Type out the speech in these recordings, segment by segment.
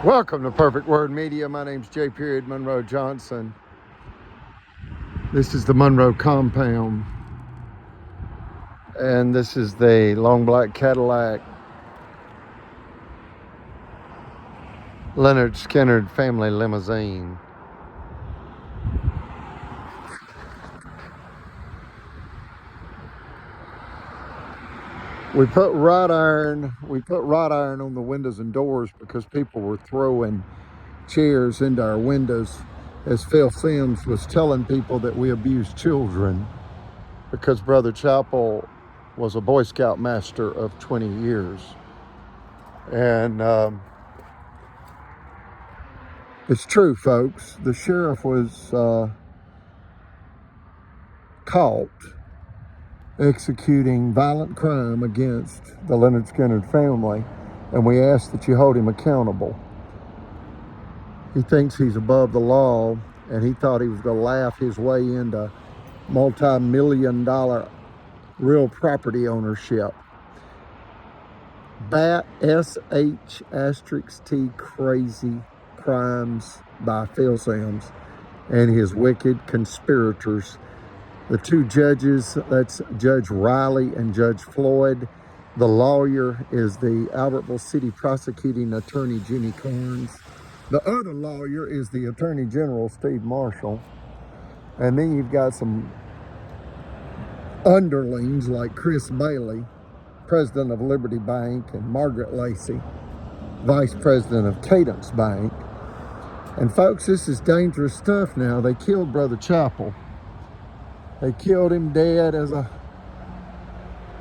Welcome to Perfect Word Media. My name's J. Monroe Johnson. This is the Monroe compound. And this is the long black Cadillac Leonard Skinner family limousine. We put wrought iron on the windows and doors because people were throwing chairs into our windows, as Phil Sims was telling people that we abused children, because Brother Chappell was a Boy Scout master of 20 years. And it's true, folks. The sheriff was caught executing violent crime against the Leonard Skinner family, and we ask that you hold him accountable. He thinks he's above the law, and he thought he was going to laugh his way into multi-million-dollar real property ownership. BAT SH*T Crazy Crimes by Phil Sims and his wicked conspirators. The two judges, that's Judge Riley and Judge Floyd. The lawyer is the Albertville City Prosecuting Attorney Jimmy Carnes. The other lawyer is the Attorney General Steve Marshall. And then you've got some underlings like Chris Bailey, president of Liberty Bank, and Margaret Lacey, vice president of Cadence Bank. And folks, this is dangerous stuff now. They killed Brother Chappell. They killed him dead as a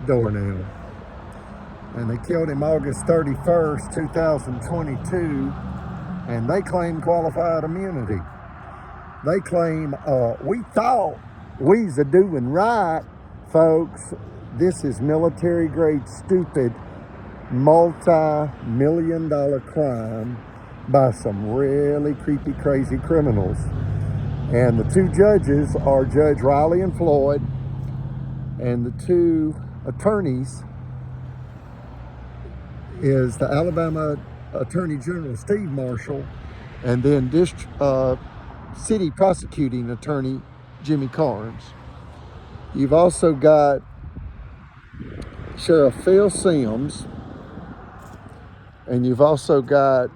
doornail. And they killed him August 31st, 2022. And they claim qualified immunity. They claim, we thought we's a doing right, folks. This is military grade stupid, multi-million-dollar crime by some really creepy, crazy criminals. And the two judges are Judge Riley and Floyd, and the two attorneys is the Alabama Attorney General Steve Marshall, and then City Prosecuting Attorney Jimmy Carnes. You've also got Sheriff Phil Sims, and you've also got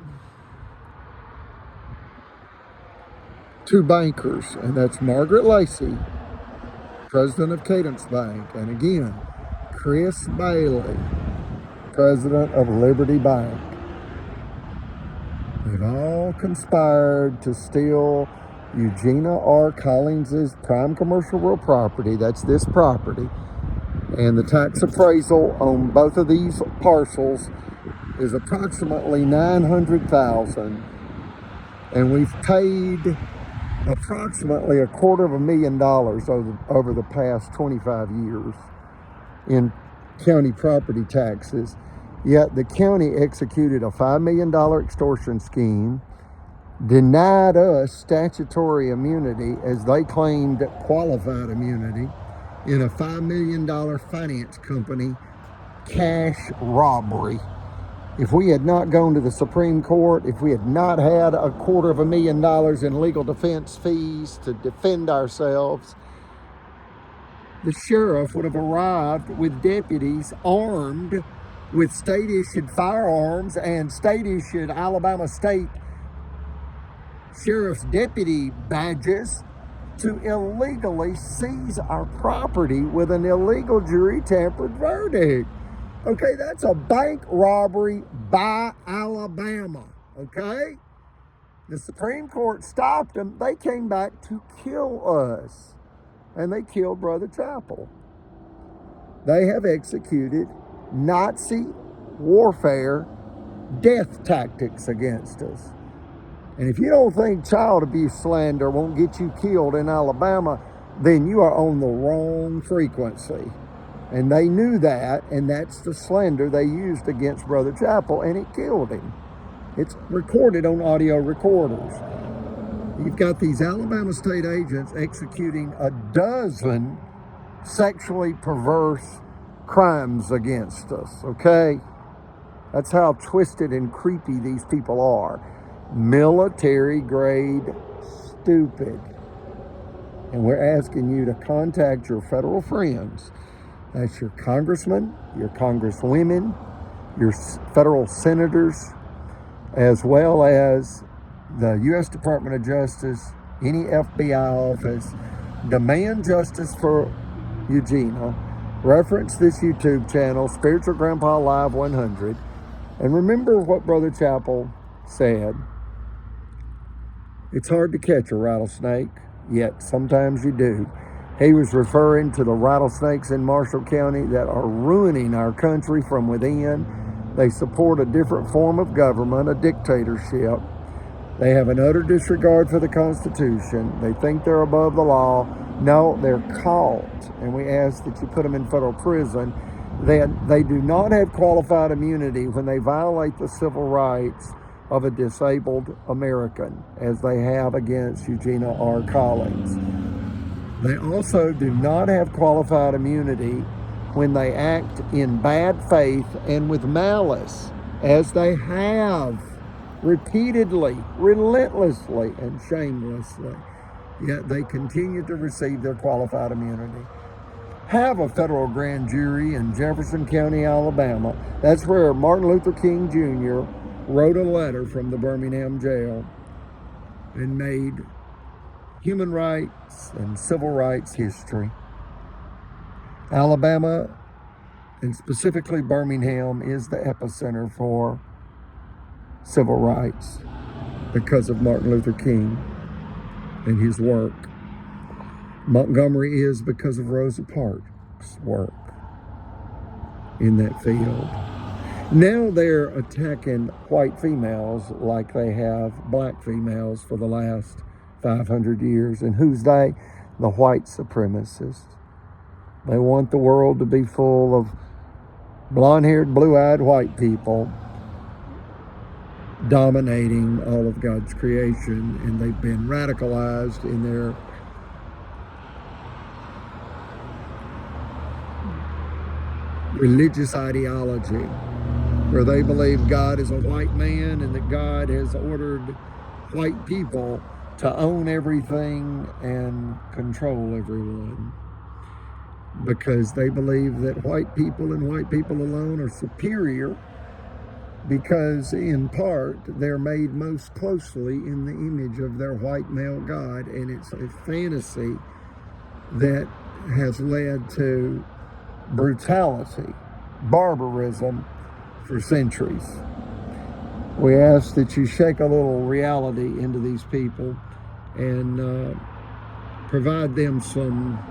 two bankers, and that's Margaret Lacey, president of Cadence Bank, and again, Chris Bailey, president of Liberty Bank. They've all conspired to steal Eugenia R. Collins's prime commercial real property. That's this property. And the tax appraisal on both of these parcels is approximately $900,000. And we've paid approximately $250,000 over the past 25 years in county property taxes. Yet the county executed a $5 million extortion scheme, denied us statutory immunity as they claimed qualified immunity in a $5 million finance company cash robbery. If we had not gone to the Supreme Court, if we had not had $250,000 in legal defense fees to defend ourselves, the sheriff would have arrived with deputies armed with state-issued firearms and state-issued Alabama State Sheriff's deputy badges to illegally seize our property with an illegal jury-tampered verdict. Okay, that's a bank robbery by Alabama, okay? The Supreme Court stopped them. They came back to kill us, and they killed Brother Chappell. They have executed Nazi warfare death tactics against us. And if you don't think child abuse slander won't get you killed in Alabama, then you are on the wrong frequency. And they knew that, and that's the slander they used against Brother Chappell, and it killed him. It's recorded on audio recorders. You've got these Alabama state agents executing a dozen sexually perverse crimes against us, okay? That's how twisted and creepy these people are. military grade stupid. And we're asking you to contact your federal friends. That's your congressmen, your congresswomen, your federal senators, as well as the U.S. Department of Justice, any FBI office. Demand justice for Eugenia. Reference this YouTube channel, Spiritual Grandpa Live 100. And remember what Brother Chappell said. It's hard to catch a rattlesnake, yet sometimes you do. He was referring to the rattlesnakes in Marshall County that are ruining our country from within. They support a different form of government, a dictatorship. They have an utter disregard for the Constitution. They think they're above the law. No, they're caught, and we ask that you put them in federal prison. They do not have qualified immunity when they violate the civil rights of a disabled American, as they have against Eugenia R. Collins. They also do not have qualified immunity when they act in bad faith and with malice, as they have repeatedly, relentlessly, and shamelessly. Yet they continue to receive their qualified immunity. Have a federal grand jury in Jefferson County, Alabama. That's where Martin Luther King Jr. wrote a letter from the Birmingham jail and made human rights and civil rights history. Alabama, and specifically Birmingham, is the epicenter for civil rights because of Martin Luther King and his work. Montgomery is because of Rosa Parks' work in that field. Now they're attacking white females like they have black females for the last 500 years. And who's they? The white supremacists. They want the world to be full of blonde-haired, blue-eyed white people dominating all of God's creation, and they've been radicalized in their religious ideology, where they believe God is a white man and that God has ordered white people to own everything and control everyone, because they believe that white people and white people alone are superior because in part they're made most closely in the image of their white male God, and it's a fantasy that has led to brutality, barbarism for centuries. We ask that you shake a little reality into these people and provide them some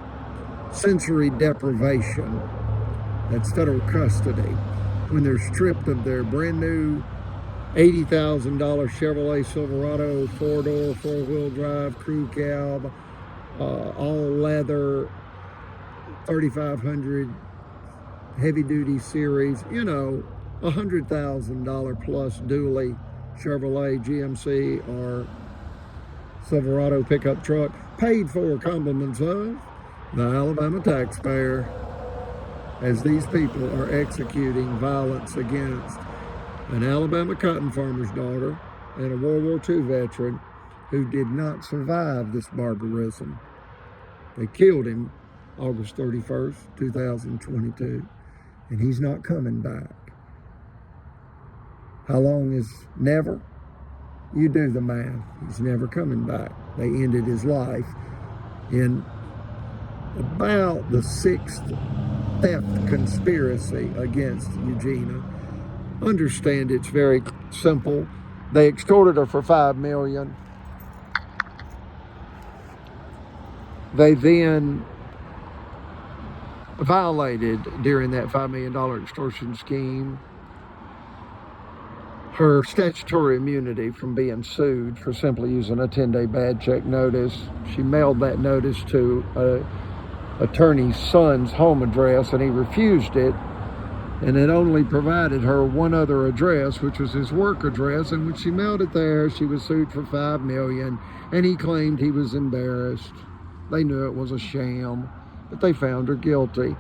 sensory deprivation. That's federal custody. When they're stripped of their brand new $80,000 Chevrolet Silverado 4-door, 4-wheel drive, crew cab, all leather, 3500 heavy duty series, you know, $100,000 plus dually Chevrolet, GMC, or Silverado pickup truck, paid for compliments of the Alabama taxpayer, as these people are executing violence against an Alabama cotton farmer's daughter and a World War II veteran who did not survive this barbarism. They killed him August 31st, 2022, and he's not coming back. How long is never? You do the math. He's never coming back. They ended his life in about the 6th theft conspiracy against Eugenia. Understand, it's very simple. They extorted her for $5 million. They then violated, during that $5 million extortion scheme, her statutory immunity from being sued for simply using a 10-day bad check notice. She mailed that notice to an attorney's son's home address, and he refused it, and it only provided her one other address, which was his work address. And when she mailed it there, she was sued for $5 million, and he claimed he was embarrassed. They knew it was a sham, but they found her guilty,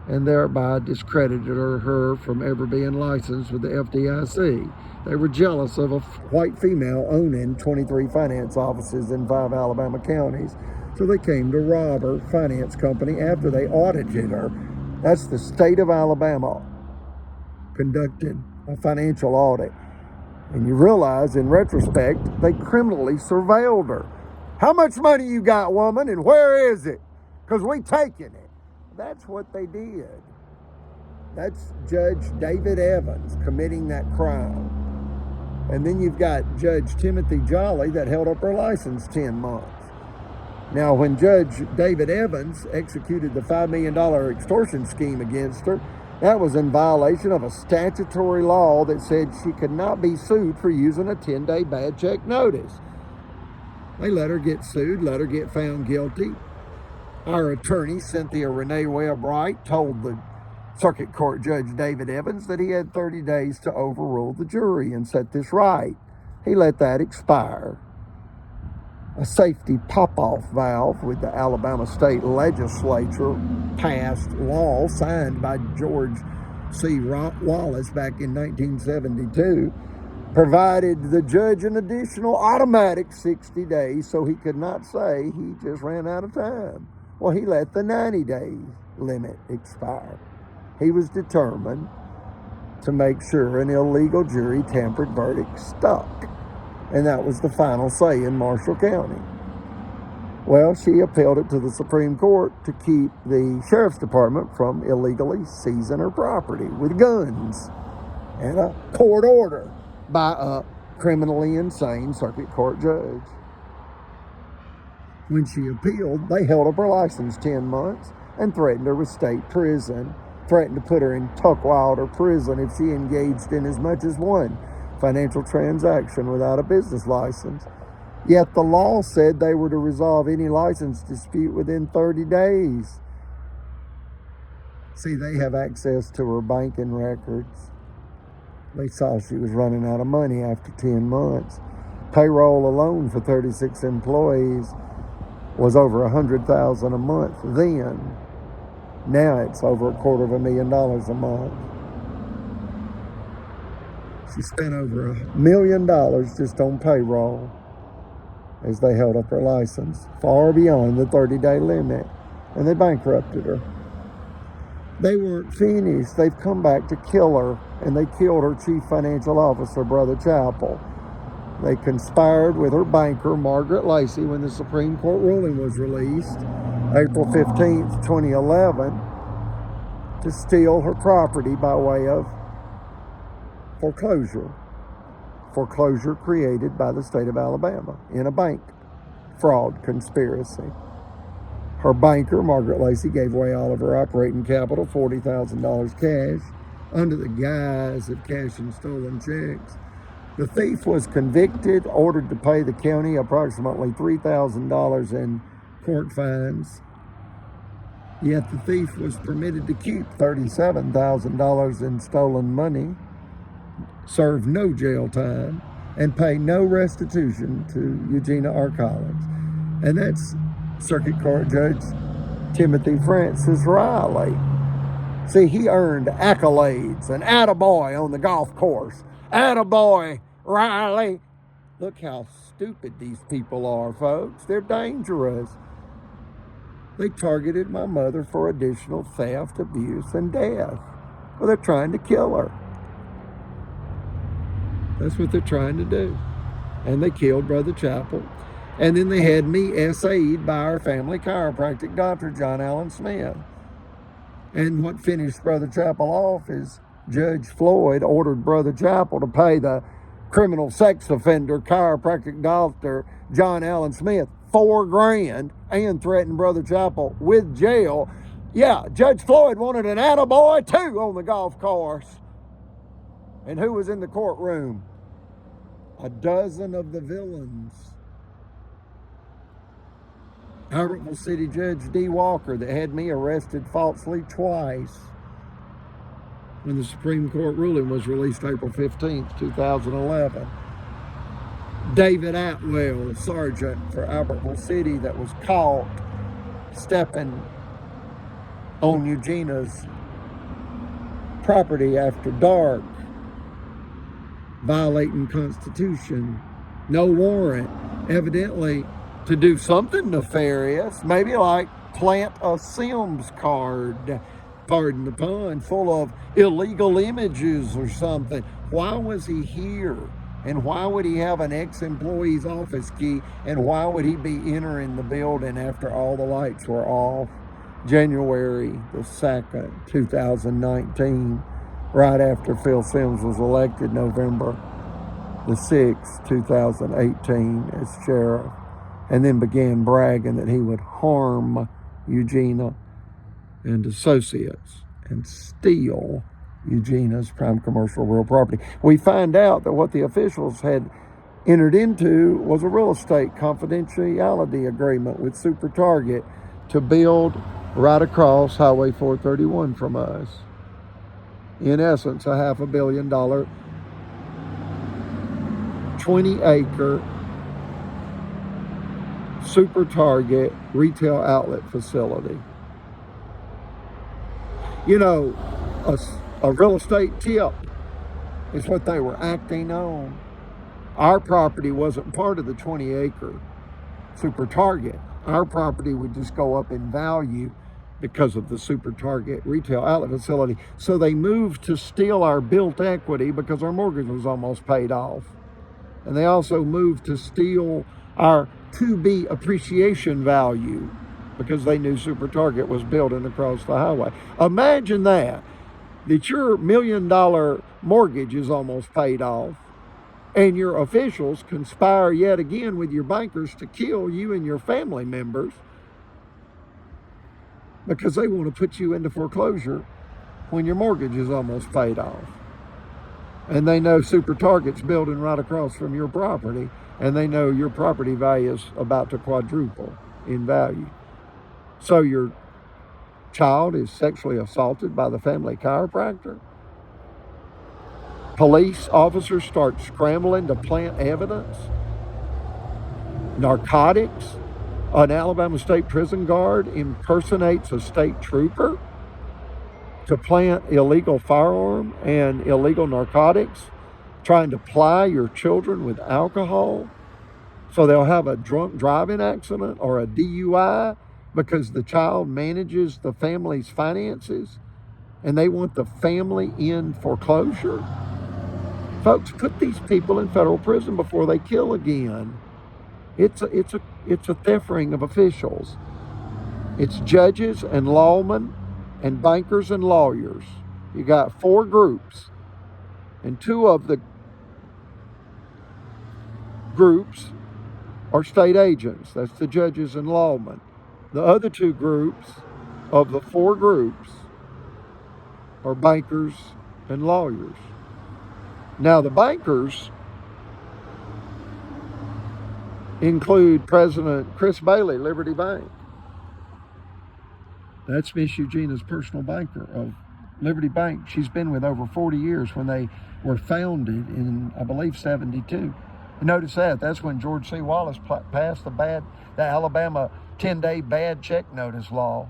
and thereby discredited her from ever being licensed with the FDIC. They were jealous of a white female owning 23 finance offices in 5 Alabama counties. So they came to rob her finance company after they audited her. That's the state of Alabama conducting a financial audit. And you realize, in retrospect, they criminally surveilled her. How much money you got, woman, and where is it? Because we taking it. That's what they did. That's Judge David Evans committing that crime. And then you've got Judge Timothy Jolly that held up her license 10 months. Now, when Judge David Evans executed the $5 million extortion scheme against her, that was in violation of a statutory law that said she could not be sued for using a 10-day bad check notice. They let her get sued, let her get found guilty. Our attorney, Cynthia Renee Webb-Wright, told the Circuit Court Judge David Evans that he had 30 days to overrule the jury and set this right. He let that expire. A safety pop-off valve with the Alabama State Legislature passed law signed by George C. Wallace back in 1972 provided the judge an additional automatic 60 days so he could not say he just ran out of time. Well, he let the 90-day limit expire. He was determined to make sure an illegal jury tampered verdict stuck. And that was the final say in Marshall County. Well, she appealed it to the Supreme Court to keep the Sheriff's Department from illegally seizing her property with guns and a court order by a criminally insane circuit court judge. When she appealed, they held up her license 10 months and threatened her with state prison, threatened to put her in Tuckwilder prison if she engaged in as much as one financial transaction without a business license. Yet the law said they were to resolve any license dispute within 30 days. See, they have access to her banking records. They saw she was running out of money after 10 months. Payroll alone for 36 employees was over $100,000 a month then. Now it's over $250,000 a month. She spent over $1 million just on payroll as they held up her license, far beyond the 30-day limit, and they bankrupted her. They weren't finished. They've come back to kill her, and they killed her chief financial officer, Brother Chappell. They conspired with her banker, Margaret Lacey, when the Supreme Court ruling was released, April 15th, 2011, to steal her property by way of foreclosure. Foreclosure created by the state of Alabama in a bank fraud conspiracy. Her banker, Margaret Lacey, gave away all of her operating capital, $40,000 cash, under the guise of cashing stolen checks. The thief was convicted, ordered to pay the county approximately $3,000 in court fines. Yet the thief was permitted to keep $37,000 in stolen money, serve no jail time, and pay no restitution to Eugenia R. Collins. And that's Circuit Court Judge Timothy Francis Riley. See, he earned accolades, an attaboy on the golf course. Attaboy, Riley. Look how stupid these people are, folks. They're dangerous. They targeted my mother for additional theft, abuse, and death. Well, they're trying to kill her. That's what they're trying to do. And they killed Brother Chappell. And then they had me essayed by our family chiropractic doctor, John Allen Smith. And what finished Brother Chappell off is Judge Floyd ordered Brother Chappell to pay the criminal sex offender chiropractic doctor, John Allen Smith, $4,000 and threatened Brother Chappell with jail. Yeah, Judge Floyd wanted an attaboy too on the golf course. And who was in the courtroom? A dozen of the villains. Albertville City Judge D. Walker that had me arrested falsely twice when the Supreme Court ruling was released April 15th, 2011. David Atwell, sergeant for Albertville City, that was caught stepping on Eugenia's property after dark. violating Constitution. No warrant, evidently to do something nefarious, maybe like plant a Sims card, pardon the pun, full of illegal images or something. Why was he here? And why would he have an ex-employee's office key? And why would he be entering the building after all the lights were off? January the 2nd, 2019, right after Phil Sims was elected November the 6th, 2018 as sheriff, and then began bragging that he would harm Eugenia and associates and steal Eugenia's prime commercial real property. We find out that what the officials had entered into was a real estate confidentiality agreement with Super Target to build right across Highway 431 from us. In essence, a $500 million, 20-acre Super Target retail outlet facility. You know, a real estate tip is what they were acting on. Our property wasn't part of the 20-acre Super Target. Our property would just go up in value because of the Super Target retail outlet facility. So they moved to steal our built equity because our mortgage was almost paid off. And they also moved to steal our to-be appreciation value because they knew Super Target was building across the highway. Imagine that your $1 million mortgage is almost paid off, and your officials conspire yet again with your bankers to kill you and your family members because they want to put you into foreclosure when your mortgage is almost paid off. And they know Super Target's building right across from your property, and they know your property value is about to quadruple in value. So your child is sexually assaulted by the family chiropractor. Police officers start scrambling to plant evidence. Narcotics. An Alabama State prison guard impersonates a state trooper to plant illegal firearm and illegal narcotics, trying to ply your children with alcohol so they'll have a drunk driving accident or a DUI because the child manages the family's finances and they want the family in foreclosure. Folks, put these people in federal prison before they kill again. It's a theft ring of officials. It's judges and lawmen and bankers and lawyers. You got 4 groups, and 2 of the groups are state agents. That's the judges and lawmen. The other 2 groups of the 4 groups are bankers and lawyers. Now, the bankers include President Chris Bailey, Liberty Bank. That's Miss Eugenia's personal banker of Liberty Bank. She's been with over 40 years when they were founded in, I believe, 72. Notice that. That's when George C. Wallace passed the Alabama 10-day bad check notice law.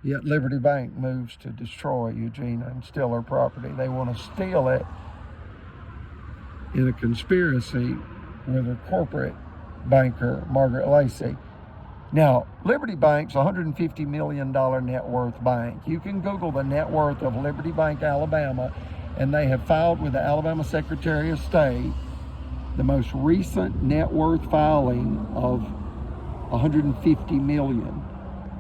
Yet Liberty Bank moves to destroy Eugenia and steal her property. They want to steal it in a conspiracy with her corporate banker, Margaret Lacey. Now, Liberty Bank's a $150 million net worth bank. You can Google the net worth of Liberty Bank, Alabama, and they have filed with the Alabama Secretary of State the most recent net worth filing of $150 million.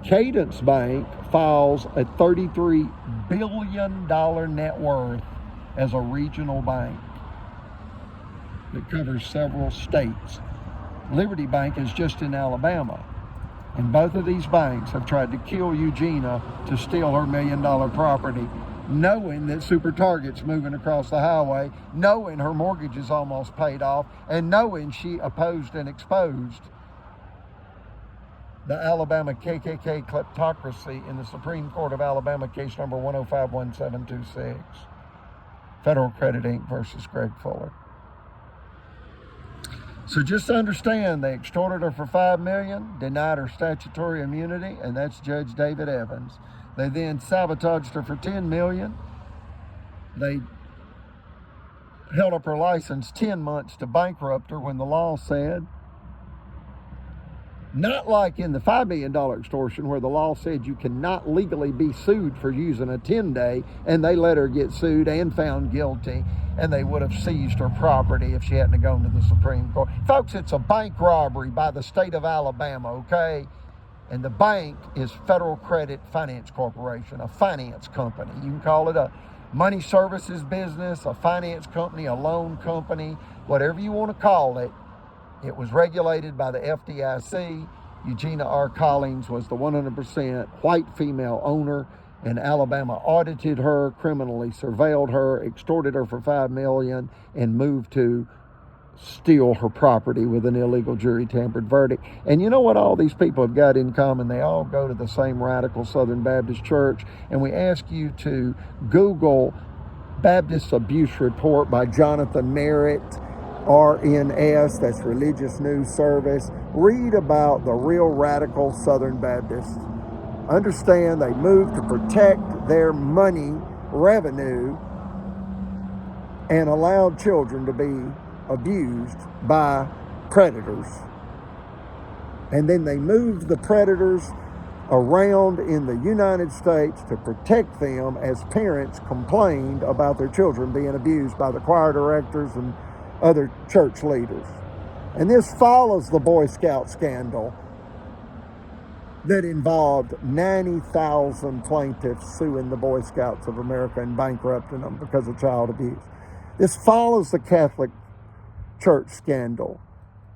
Cadence Bank files a $33 billion net worth as a regional bank that covers several states. Liberty Bank is just in Alabama. And both of these banks have tried to kill Eugenia to steal her $1 million property, knowing that Super Target's moving across the highway, knowing her mortgage is almost paid off, and knowing she opposed and exposed the Alabama KKK kleptocracy in the Supreme Court of Alabama, case number 1051726, Federal Credit Inc. versus Greg Fuller. So just understand, they extorted her for $5 million, denied her statutory immunity, and that's Judge David Evans. They then sabotaged her for $10 million, They held up her license 10 months to bankrupt her when the law said, not like in the $5 million extortion where the law said you cannot legally be sued for using a 10-day, and they let her get sued and found guilty, and they would have seized her property if she hadn't gone to the Supreme Court. Folks, it's a bank robbery by the state of Alabama, okay? And the bank is Federal Credit Finance Corporation, a finance company. You can call it a money services business, a finance company, a loan company, whatever you want to call it. It was regulated by the FDIC. Eugenia R. Collins was the 100% white female owner, and Alabama audited her, criminally surveilled her, extorted her for $5 million, and moved to steal her property with an illegal jury tampered verdict. And you know what all these people have got in common? They all go to the same radical Southern Baptist church. And we ask you to Google Baptist Abuse Report by Jonathan Merritt, RNS, that's Religious News Service. Read about the real radical Southern Baptists. Understand they moved to protect their money revenue and allowed children to be abused by predators. And then they moved the predators around in the United States to protect them as parents complained about their children being abused by the choir directors and other church leaders. And this follows the Boy Scout scandal that involved 90,000 plaintiffs suing the Boy Scouts of America and bankrupting them because of child abuse. This follows the Catholic Church scandal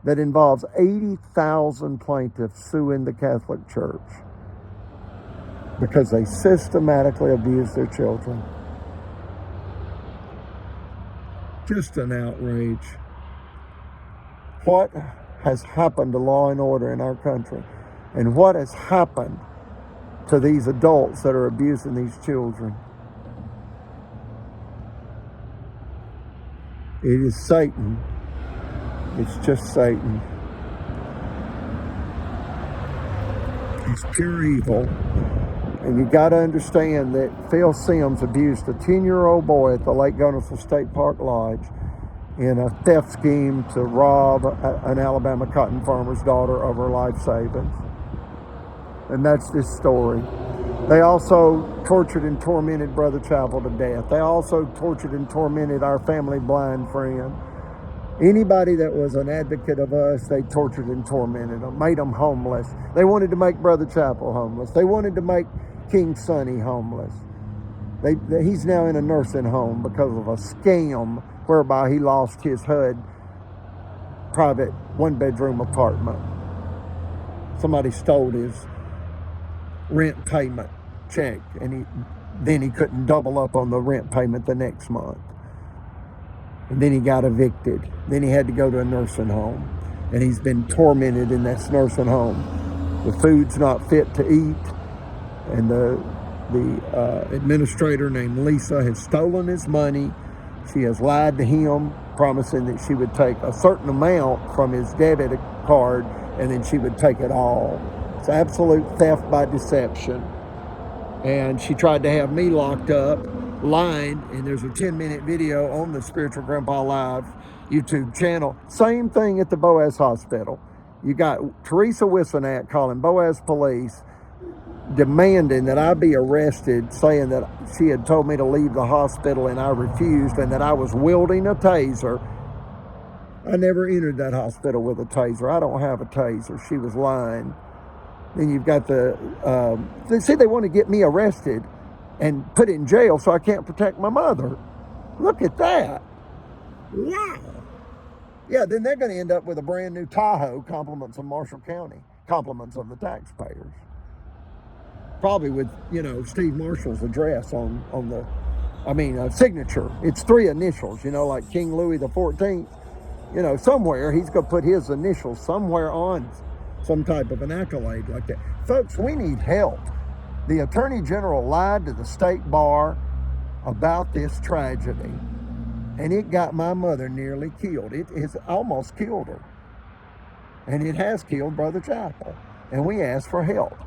that involves 80,000 plaintiffs suing the Catholic Church because they systematically abuse their children. Just an outrage. What has happened to law and order in our country? And what has happened to these adults that are abusing these children? It is Satan. It's just Satan. He's pure evil. And you got to understand that Phil Sims abused a 10-year-old boy at the Lake Guntersville State Park Lodge in a theft scheme to rob an Alabama cotton farmer's daughter of her life savings. And that's this story. They also tortured and tormented Brother Chapel to death. They also tortured and tormented our family blind friend. Anybody that was an advocate of us, they tortured and tormented them, made them homeless. They wanted to make Brother Chapel homeless. They wanted to make King Sonny homeless. He's now in a nursing home because of a scam whereby he lost his HUD private one-bedroom apartment. Somebody stole his rent payment check, and then he couldn't double up on the rent payment the next month. And then he got evicted. Then he had to go to a nursing home. And he's been tormented in this nursing home. The food's not fit to eat. And the administrator named Lisa has stolen his money. She has lied to him, promising that she would take a certain amount from his debit card and then she would take it all. It's absolute theft by deception. And she tried to have me locked up, lying, and there's a 10-minute video on the Spiritual Grandpa Live YouTube channel. Same thing at the Boaz Hospital. You got Teresa Wissenack calling Boaz police, demanding that I be arrested, saying that she had told me to leave the hospital and I refused, and that I was wielding a taser. I never entered that hospital with a taser. I don't have a taser. She was lying. Then you've got they say they want to get me arrested and put in jail so I can't protect my mother. Look at that. Wow. Yeah, then they're going to end up with a brand new Tahoe, compliments of Marshall County, compliments of the taxpayers. Probably with, Steve Marshall's address on the, signature. It's 3 initials, like King Louis the 14th. Somewhere he's going to put his initials somewhere on some type of an accolade like that. Folks, we need help. The Attorney General lied to the state bar about this tragedy, and it got my mother nearly killed. It has almost killed her, and it has killed Brother Chapel, and we ask for help.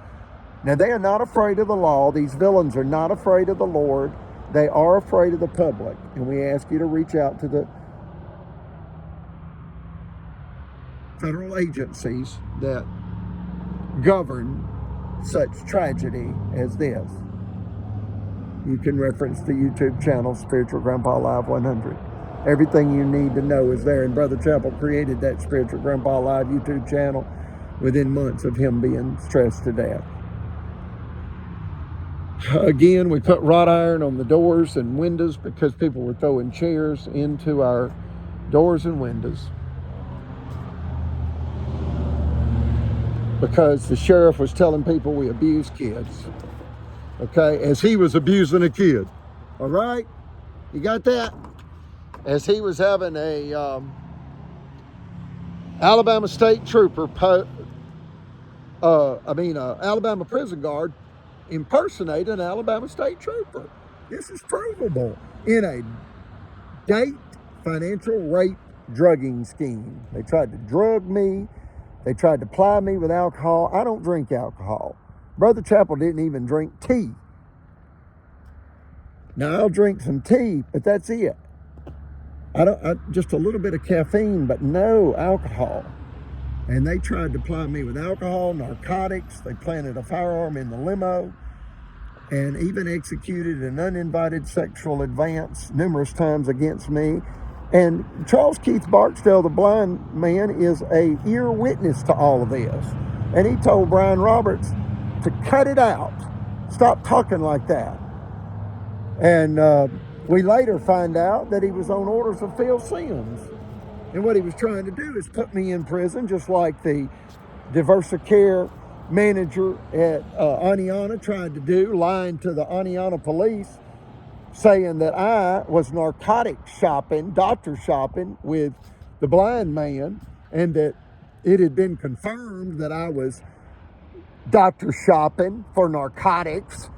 Now, they are not afraid of the law. These villains are not afraid of the Lord. They are afraid of the public, and we ask you to reach out to the federal agencies that govern such tragedy as this. You can reference the YouTube channel, Spiritual Grandpa Live 100. Everything you need to know is there, and Brother Chappell created that Spiritual Grandpa Live YouTube channel within months of him being stressed to death. Again, we put wrought iron on the doors and windows because people were throwing chairs into our doors and windows. Because the sheriff was telling people we abuse kids. Okay, as he was abusing a kid. All right, you got that? As he was having a Alabama state trooper, Alabama prison guard impersonate an Alabama state trooper. This is provable in a date financial rape drugging scheme. They tried to drug me. They tried to ply me with alcohol. I don't drink alcohol. Brother Chappell didn't even drink tea. Now, I'll drink some tea, but that's it. Just a little bit of caffeine, but no alcohol. And they tried to ply me with alcohol, narcotics. They planted a firearm in the limo and even executed an uninvited sexual advance numerous times against me. And Charles Keith Barksdale, the blind man, is a ear witness to all of this. And he told Brian Roberts to cut it out. Stop talking like that. And we later find out that he was on orders of Phil Sims. And what he was trying to do is put me in prison, just like the Devoured manager at Honea tried to do, lying to the Honea police, saying that I was narcotic shopping, doctor shopping with the blind man, and that it had been confirmed that I was doctor shopping for narcotics,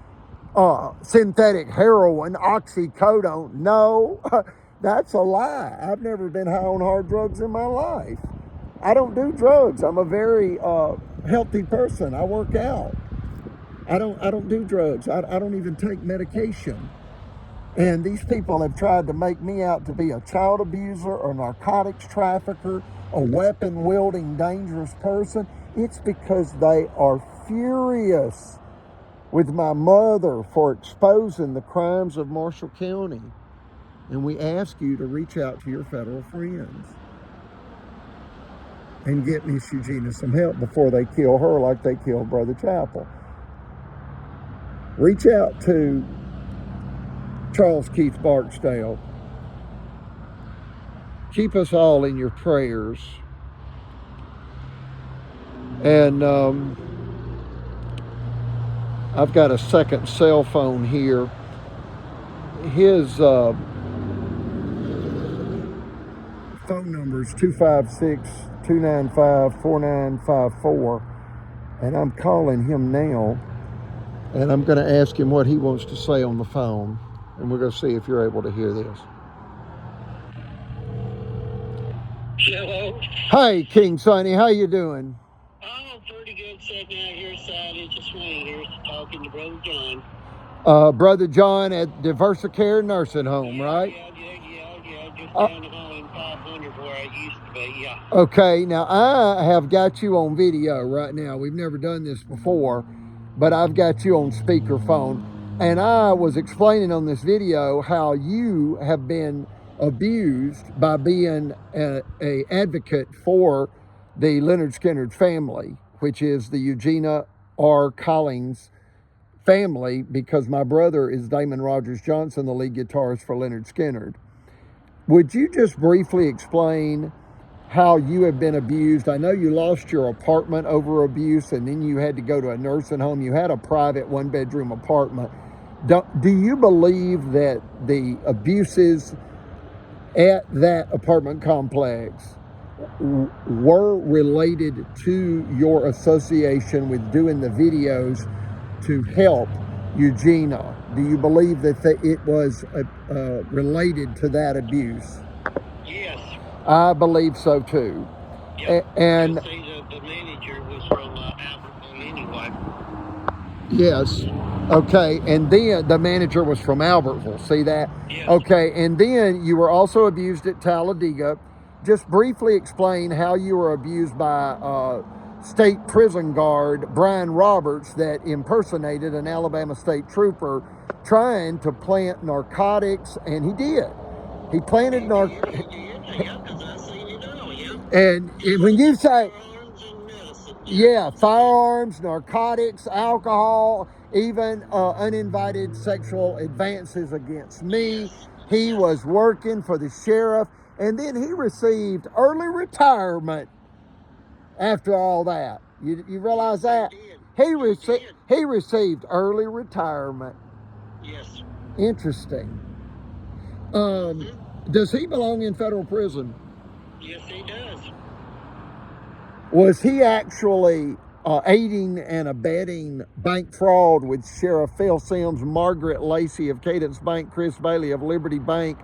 synthetic heroin, oxycodone. No, that's a lie. I've never been high on hard drugs in my life. I don't do drugs. I'm a very healthy person. I work out. I don't do drugs. I don't even take medication. And these people have tried to make me out to be a child abuser, or narcotics trafficker, a weapon-wielding, dangerous person. It's because they are furious with my mother for exposing the crimes of Marshall County. And we ask you to reach out to your federal friends and get Miss Eugenia some help before they kill her like they killed Brother Chappell. Reach out to Charles Keith Barksdale. Keep us all in your prayers. And I've got a second cell phone here. His phone number is 256-295-4954. And I'm calling him now. And I'm going to ask him what he wants to say on the phone. And we're going to see if you're able to hear this. Hello. Hey, King Sonny, how you doing? Oh, pretty good. Sitting out here side just waiting here talking to Brother John. Brother John at Devoured Nursing Home, right? Yeah. Just down the hall in 500 where I used to be, yeah. Okay, now I have got you on video right now. We've never done this before, but I've got you on speakerphone. And I was explaining on this video how you have been abused by being a advocate for the Leonard Skinner family, which is the Eugenia R. Collins family, because my brother is Damon Rogers Johnson, the lead guitarist for Leonard Skinner. Would you just briefly explain how you have been abused? I know you lost your apartment over abuse, and then you had to go to a nursing home. You had a private one-bedroom apartment. Do you believe that the abuses at that apartment complex were related to your association with doing the videos to help Eugenia? Do you believe that it was related to that abuse? Yes. I believe so too. Yep. And the manager was from Albertville anyway. yes. Okay, and then the manager was from Albertville. See that? Yes. Okay, and then you were also abused at Talladega. Just briefly explain how you were abused by state prison guard Brian Roberts that impersonated an Alabama state trooper trying to plant narcotics, and he did. He planted He narcotics. did, yeah, because I seen it all, yeah. And when you say, Firearms and medicine. yeah, firearms, narcotics, alcohol, even uninvited sexual advances against me. Yes. He Yes. was working for the sheriff, and then he received early retirement after all that. You realize that? He received early retirement. Yes. Interesting. Does he belong in federal prison? Yes, he does. Was he actually aiding and abetting bank fraud with Sheriff Phil Sims, Margaret Lacey of Cadence Bank, Chris Bailey of Liberty Bank,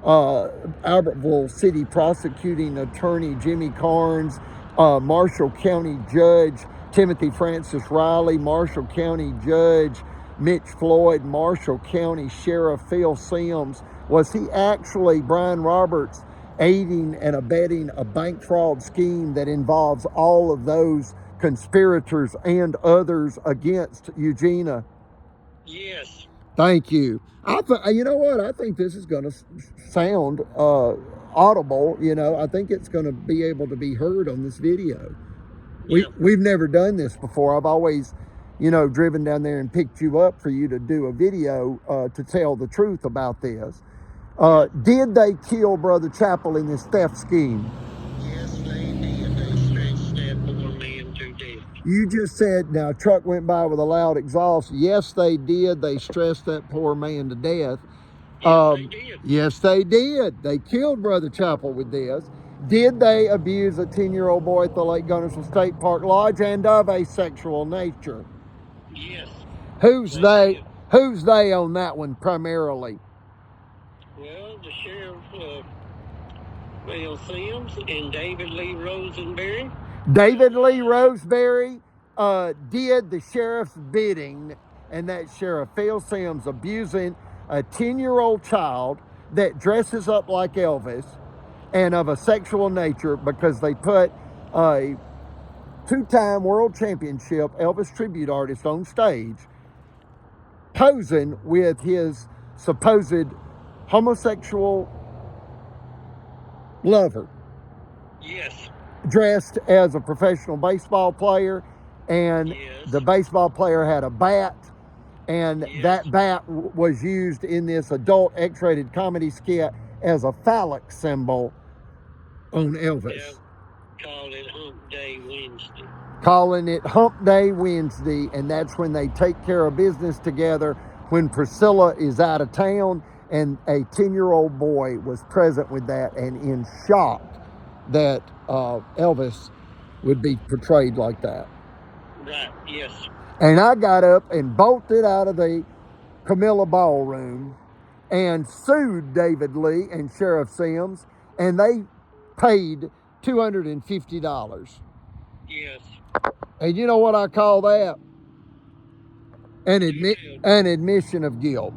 Albertville City Prosecuting Attorney Jimmy Carnes, Marshall County Judge Timothy Francis Riley, Marshall County Judge Mitch Floyd, Marshall County Sheriff Phil Sims? Was he actually, Brian Roberts, aiding and abetting a bank fraud scheme that involves all of those conspirators and others against Eugenia? Yes. Thank you. You know what? I think this is going to sound audible. You know, I think it's going to be able to be heard on this video. We've never done this before. I've always, driven down there and picked you up for you to do a video to tell the truth about this. Did they kill Brother Chappell in this theft scheme? Yes, they did. They stretched that poor man to death. You just said, now, a truck went by with a loud exhaust. Yes, they did. They stressed that poor man to death. Yes, they did. Yes, they did. They killed Brother Chappell with this. Did they abuse a 10-year-old boy at the Lake Guntersville State Park Lodge and of a sexual nature? Yes. Who's They they? Who's they on that one primarily? Well, the sheriff, Phil Sims and David Lee Rosenberry. David Lee Roseberry did the sheriff's bidding, and that Sheriff Phil Sims abusing a 10-year-old child that dresses up like Elvis and of a sexual nature because they put a two-time world championship Elvis tribute artist on stage posing with his supposed homosexual lover. Yes. Dressed as a professional baseball player, and Yes. the baseball player had a bat, and Yes. that bat was used in this adult X-rated comedy skit as a phallic symbol on Elvis. Yeah. Called it Hump Day Wednesday. Calling it Hump Day Wednesday, and that's when they take care of business together when Priscilla is out of town, and a 10-year-old boy was present with that and in shock that Elvis would be portrayed like that. Right, yes. And I got up and bolted out of the Camilla Ballroom and sued David Lee and Sheriff Sims, and they paid $250. Yes. And you know what I call that? An You admission of guilt.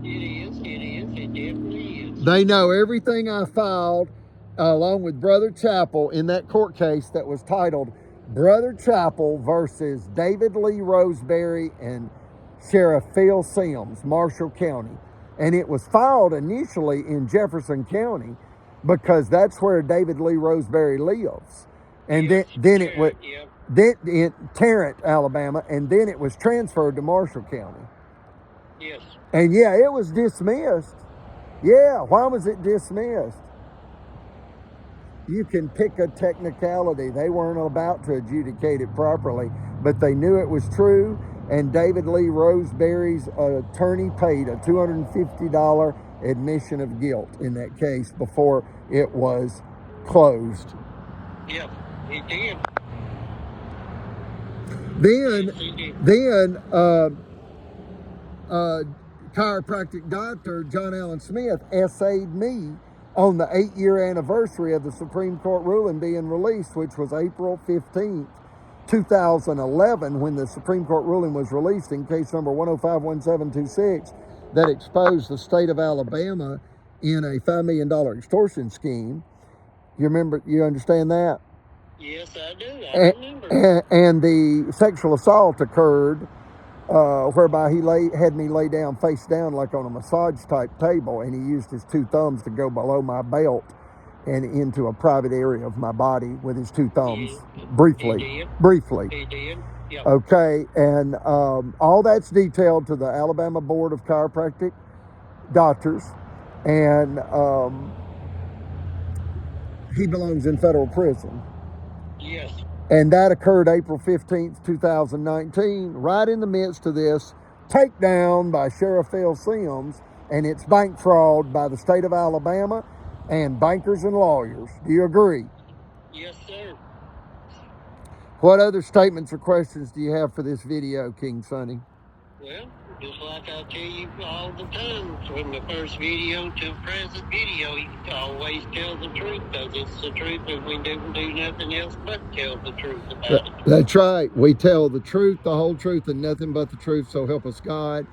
It is. It definitely is. They know everything I filed along with Brother Chappell in that court case that was titled Brother Chappell versus David Lee Roseberry and Sheriff Phil Sims, Marshall County. And it was filed initially in Jefferson County because that's where David Lee Roseberry lives. And Yes, then it was Yep. then in Tarrant, Alabama, and then it was transferred to Marshall County. Yes. And yeah, it was dismissed. Yeah, why was it dismissed? You can pick a technicality. They weren't about to adjudicate it properly, but they knew it was true, and David Lee Roseberry's attorney paid a $250 admission of guilt in that case before it was closed. Yep. He did. Then, Yes, he did. Chiropractic doctor John Allen Smith essayed me on the 8-year anniversary of the Supreme Court ruling being released, which was April 15th. 2011, when the Supreme Court ruling was released in case number 1051726 that exposed the state of Alabama in a $5 million extortion scheme. You remember, you understand that? Yes, I do. I remember. And the sexual assault occurred whereby he had me lay down face down like on a massage type table, and he used his two thumbs to go below my belt and into a private area of my body with his two thumbs. Briefly. He did. Yep. Okay, and all that's detailed to the Alabama Board of Chiropractic Doctors, and he belongs in federal prison. Yes. And that occurred April 15th, 2019, right in the midst of this takedown by Sheriff Phil Sims and its bank fraud by the state of Alabama and bankers and lawyers. Do you agree? Yes, sir. What other statements or questions do you have for this video, King Sonny? Well, just like I tell you all the time, from the first video to the present video, you always tell the truth, because it's the truth, and we don't do nothing else but tell the truth about it. That's right. We tell the truth, the whole truth, and nothing but the truth, so help us God.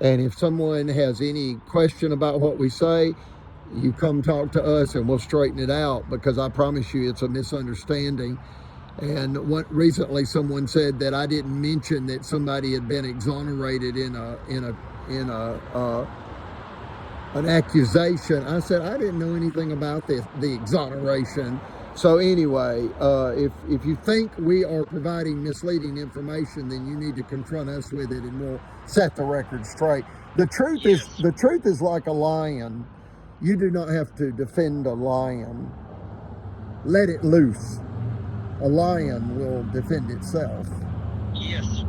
And if someone has any question about what we say, you come talk to us and we'll straighten it out, because I promise you it's a misunderstanding. And recently someone said that I didn't mention that somebody had been exonerated in an accusation. I said I didn't know anything about the exoneration. So anyway, if you think we are providing misleading information, then you need to confront us with it, and we'll set the record straight. The truth is like a lion. You do not have to defend a lion. Let it loose. A lion will defend itself. Yes.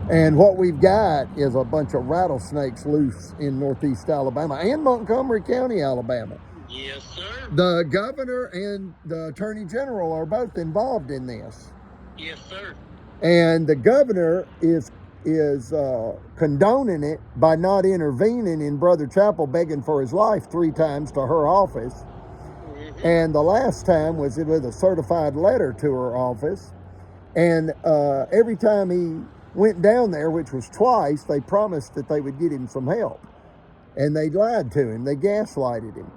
And what we've got is a bunch of rattlesnakes loose in northeast Alabama and Montgomery County, Alabama. Yes, sir. The governor and the attorney general are both involved in this. Yes, sir. And the governor is condoning it by not intervening in Brother Chapel begging for his life 3 times to her office. And the last time was with a certified letter to her office. And every time he went down there, which was twice, they promised that they would get him some help. And they lied to him. They gaslighted him.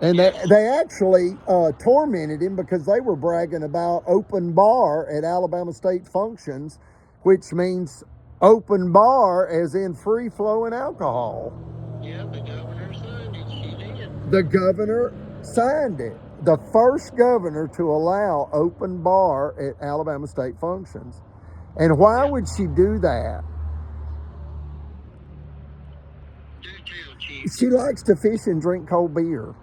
And they actually tormented him because they were bragging about open bar at Alabama State functions, which means open bar as in free-flowing alcohol. Yeah, the governor signed it. She did. The governor signed it. The first governor to allow open bar at Alabama State functions. And why would she do that? Do tell, Chief. She likes to fish and drink cold beer.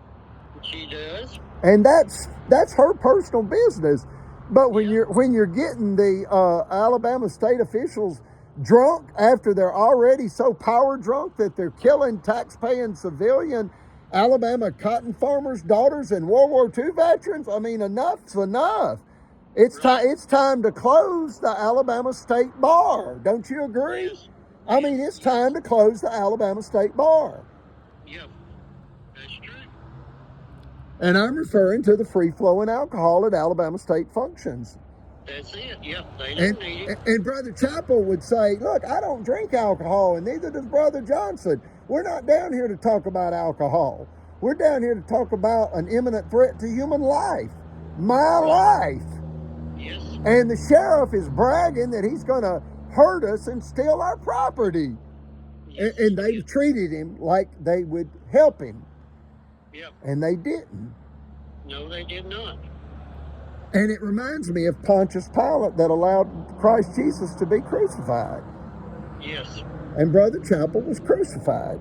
She does. And that's her personal business. But when you're getting the Alabama state officials drunk after they're already so power drunk that they're killing tax-paying civilian Alabama cotton farmers' daughters and World War II veterans, I mean, enough's enough. It's time to close the Alabama State Bar. Don't you agree? Yes. I mean, it's time to close the Alabama State Bar. Yep, that's true. And I'm referring to the free-flowing alcohol at Alabama State functions. That's it. Yep, they don't need it. And Brother Chapel would say, look, I don't drink alcohol, and neither does Brother Johnson. We're not down here to talk about alcohol. We're down here to talk about an imminent threat to human life. My life. Yes. And the sheriff is bragging that he's going to hurt us and steal our property. Yes. And they treated him like they would help him. Yep. And they didn't. No, they did not. And it reminds me of Pontius Pilate that allowed Christ Jesus to be crucified. Yes. And Brother Chapel was crucified.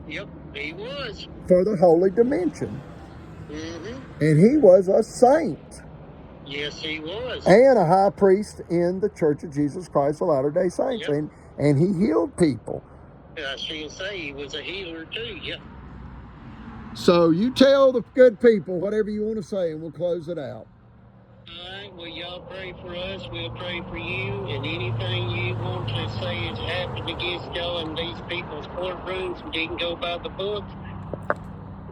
Yep, he was. For the holy dimension. Mm-hmm. And he was a saint. Yes, he was. And a high priest in the Church of Jesus Christ of Latter-day Saints. Yep. And he healed people. I should say he was a healer too, yep. So you tell the good people whatever you want to say and we'll close it out. All right, well, y'all pray for us. We'll pray for you. And anything you want to say has happened against y'all in these people's courtrooms, and you can go by the book.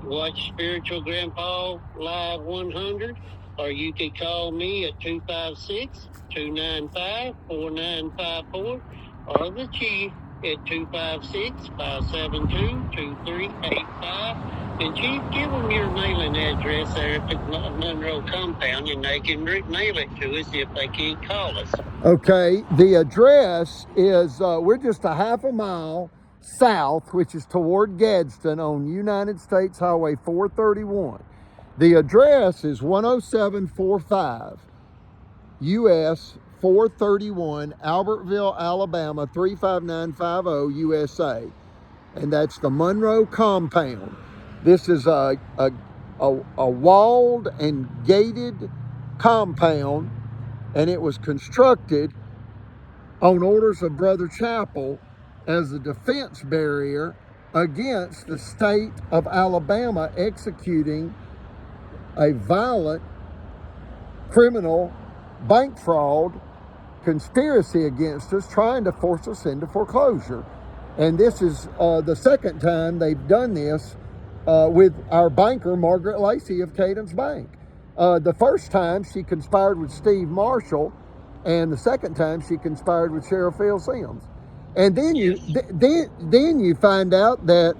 Watch Spiritual Grandpa Live 100. or you could call me at 256-295-4954, or the chief at 256-572-2385. And Chief, give them your mailing address there at the Monroe compound, and they can mail it to us if they can't call us. Okay, the address is, we're just a half a mile south, which is toward Gadsden on United States Highway 431. The address is 10745 US 431, Albertville, Alabama 35950 USA. And that's the Monroe compound. This is a walled and gated compound, and it was constructed on orders of Brother Chapel as a defense barrier against the state of Alabama executing a violent criminal bank fraud conspiracy against us, trying to force us into foreclosure. And this is the second time they've done this with our banker, Margaret Lacey of Cadence Bank. The first time she conspired with Steve Marshall, and the second time she conspired with Sheriff Phil Sims. And then you find out that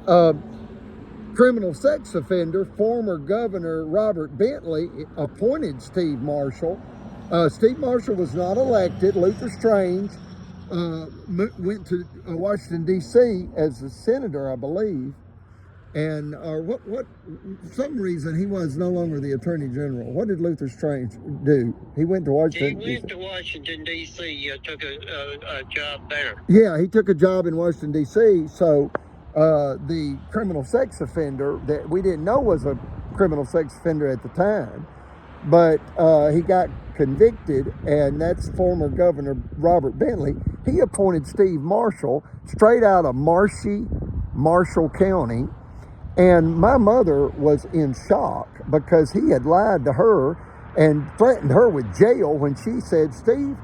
criminal sex offender, former Governor Robert Bentley appointed Steve Marshall. Steve Marshall was not elected. Luther Strange went to Washington, D.C. as a senator, I believe. And some reason he was no longer the Attorney General. What did Luther Strange do? He went to Washington. He went to Washington, D.C., took a job there. Yeah, he took a job in Washington, D.C., so the criminal sex offender that we didn't know was a criminal sex offender at the time, but he got convicted, and that's former Governor Robert Bentley. He appointed Steve Marshall straight out of Marshall County, and my mother was in shock because he had lied to her and threatened her with jail when she said, "Steve,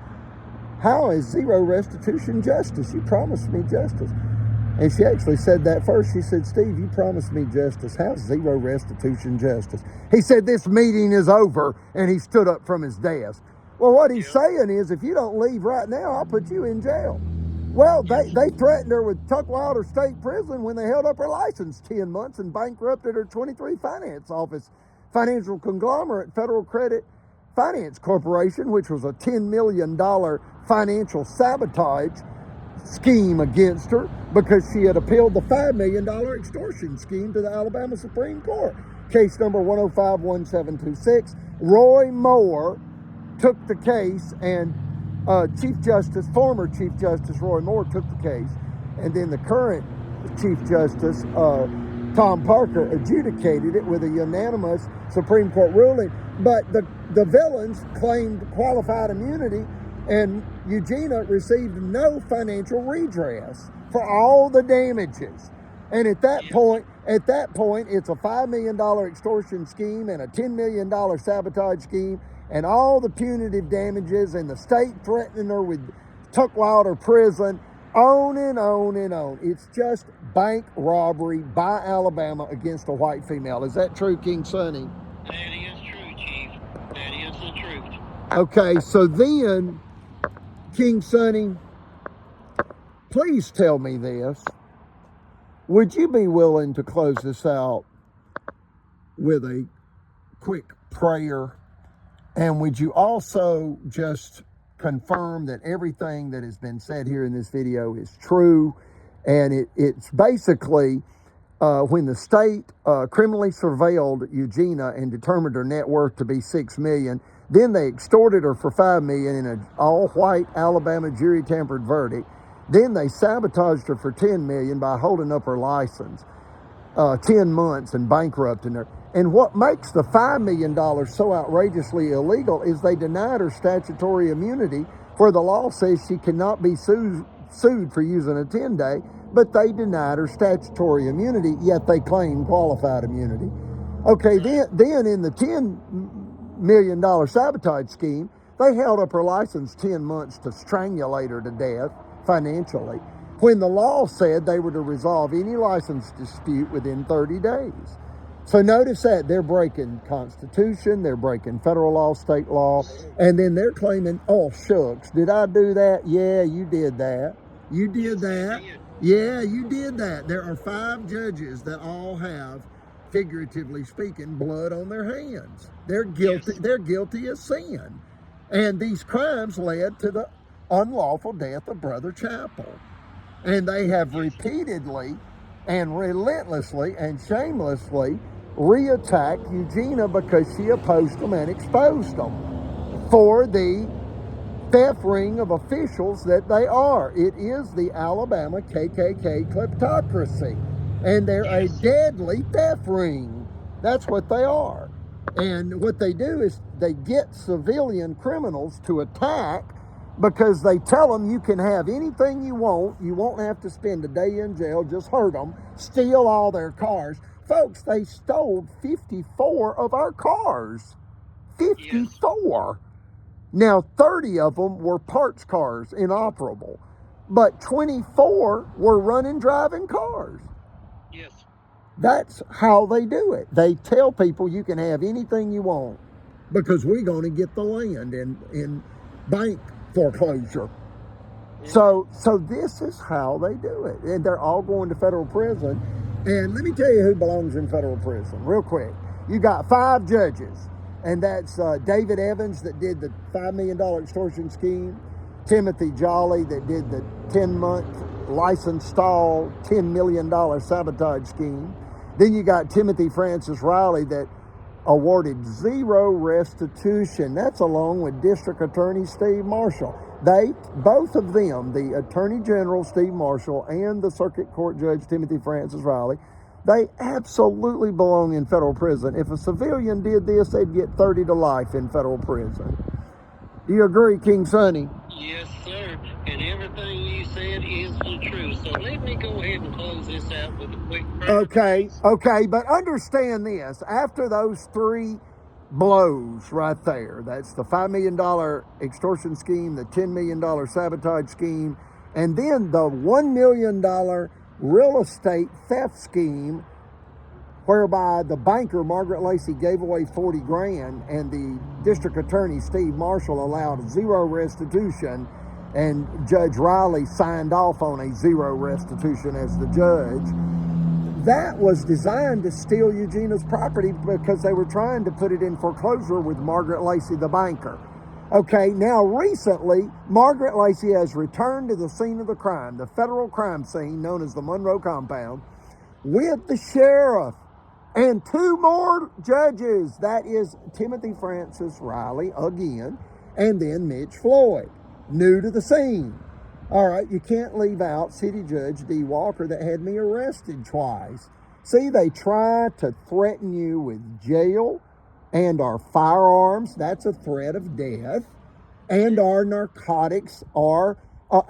how is zero restitution justice? You promised me justice." And she actually said that first. She said, "Steve, you promised me justice. How's zero restitution justice?" He said, "This meeting is over," and he stood up from his desk. Well, what he's saying is, if you don't leave right now, I'll put you in jail. Well, they threatened her with Tuckwilder State Prison when they held up her license 10 months and bankrupted her 23 finance office, financial conglomerate, Federal Credit Finance Corporation, which was a $10 million financial sabotage scheme against her because she had appealed the $5 million extortion scheme to the Alabama Supreme Court. Case number 1051726. Roy Moore took the case, and former Chief Justice Roy Moore took the case, and then the current Chief Justice, Tom Parker, adjudicated it with a unanimous Supreme Court ruling. But the villains claimed qualified immunity, and Eugenia received no financial redress for all the damages. And at that point, it's a $5 million extortion scheme and a $10 million sabotage scheme, and all the punitive damages, and the state threatening her with Tuckwilder prison, on and on and on. It's just bank robbery by Alabama against a white female. Is that true, King Sonny? That is true, Chief. That is the truth. Okay, so then, King Sonny, please tell me this. Would you be willing to close this out with a quick prayer? And would you also just confirm that everything that has been said here in this video is true? And it's basically when the state criminally surveilled Eugenia and determined her net worth to be $6 million, then they extorted her for $5 million in an all-white Alabama jury-tampered verdict. Then they sabotaged her for $10 million by holding up her license 10 months and bankrupting her. And what makes the $5 million so outrageously illegal is they denied her statutory immunity, where the law says she cannot be sued for using a 10-day, but they denied her statutory immunity, yet they claim qualified immunity. Okay, then in the $10 million sabotage scheme, they held up her license 10 months to strangulate her to death financially, when the law said they were to resolve any license dispute within 30 days. So notice that they're breaking Constitution, they're breaking federal law, state law, and then they're claiming, oh, shucks, did I do that? Yeah, you did that. You did that. Yeah, you did that. There are 5 judges that all have, figuratively speaking, blood on their hands. They're guilty. Yes. They're guilty of sin. And these crimes led to the unlawful death of Brother Chapel. And they have repeatedly and relentlessly and shamelessly reattacked Eugenia because she opposed them and exposed them for the theft ring of officials that they are. It is the Alabama KKK kleptocracy, and they're a deadly theft ring. That's what they are. And what they do is they get civilian criminals to attack because they tell them you can have anything you want. You won't have to spend a day in jail. Just hurt them, steal all their cars. Folks, they stole 54 of our cars. 54. Now, 30 of them were parts cars, inoperable. But 24 were running, driving cars. Yes. That's how they do it. They tell people you can have anything you want because we're going to get the land in bank foreclosure. So this is how they do it. And they're all going to federal prison. And let me tell you who belongs in federal prison real quick. You got 5 judges, and that's David Evans that did the $5 million extortion scheme, Timothy Jolly that did the 10-month license stall, $10 million sabotage scheme. Then you got Timothy Francis Riley that awarded 0 restitution. That's along with District Attorney Steve Marshall. Both of them, the Attorney General Steve Marshall and the Circuit Court Judge Timothy Francis Riley, they absolutely belong in federal prison. If a civilian did this, they'd get 30 to life in federal prison. Do you agree, King Sonny? Yes, sir. And everything you said is the truth. So let me go ahead and close this out with a quick prayer. Okay, but understand this. After those 3 blows right there, that's the $5 million extortion scheme, the $10 million sabotage scheme, and then the $1 million real estate theft scheme, whereby the banker, Margaret Lacey, gave away 40 grand and the district attorney, Steve Marshall, allowed 0 restitution, and Judge Riley signed off on a 0 restitution as the judge. That was designed to steal Eugenia's property because they were trying to put it in foreclosure with Margaret Lacey, the banker. Okay, now recently, Margaret Lacey has returned to the scene of the crime, the federal crime scene known as the Monroe Compound, with the sheriff and 2 more judges. That is Timothy Francis Riley again, and then Mitch Floyd, new to the scene. All right, you can't leave out City Judge D. Walker that had me arrested twice. See, they try to threaten you with jail and our firearms. That's a threat of death. And our narcotics or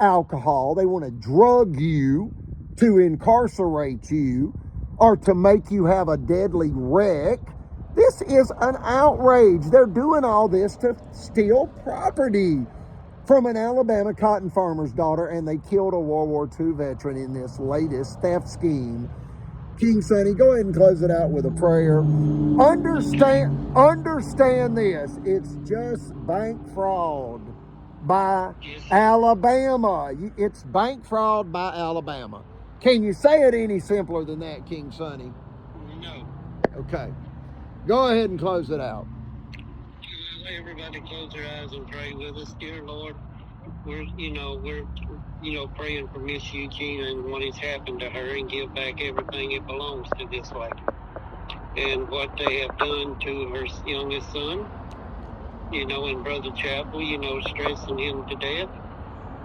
alcohol. They want to drug you to incarcerate you or to make you have a deadly wreck. This is an outrage. They're doing all this to steal property from an Alabama cotton farmer's daughter, and they killed a World War II veteran in this latest theft scheme. King Sonny, go ahead and close it out with a prayer. Understand this. It's just bank fraud by Alabama. It's bank fraud by Alabama. Can you say it any simpler than that, King Sonny? No. Okay. Go ahead and close it out. Everybody close their eyes and pray with us. Dear Lord, we're praying for Miss Eugenia and what has happened to her, and give back everything that belongs to this lady. And what they have done to her youngest son, and Brother Chapel, stressing him to death,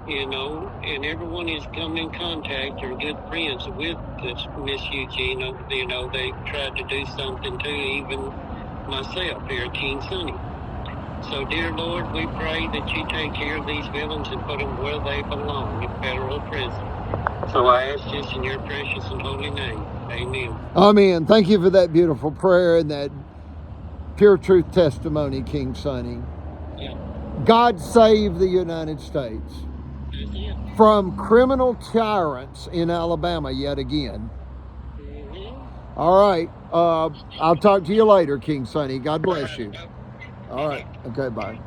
and everyone has come in contact or good friends with this Miss Eugenia. They tried to do something to even myself here, King Sonny. So, dear Lord, we pray that you take care of these villains and put them where they belong, in federal prison. So I ask this in your precious and holy name. Amen. Amen. Thank you for that beautiful prayer and that pure truth testimony, King Sonny. Yeah. God save the United States That's it. from criminal tyrants in Alabama yet again. Mm-hmm. All right. I'll talk to you later, King Sonny. God bless you. All right. Okay, bye.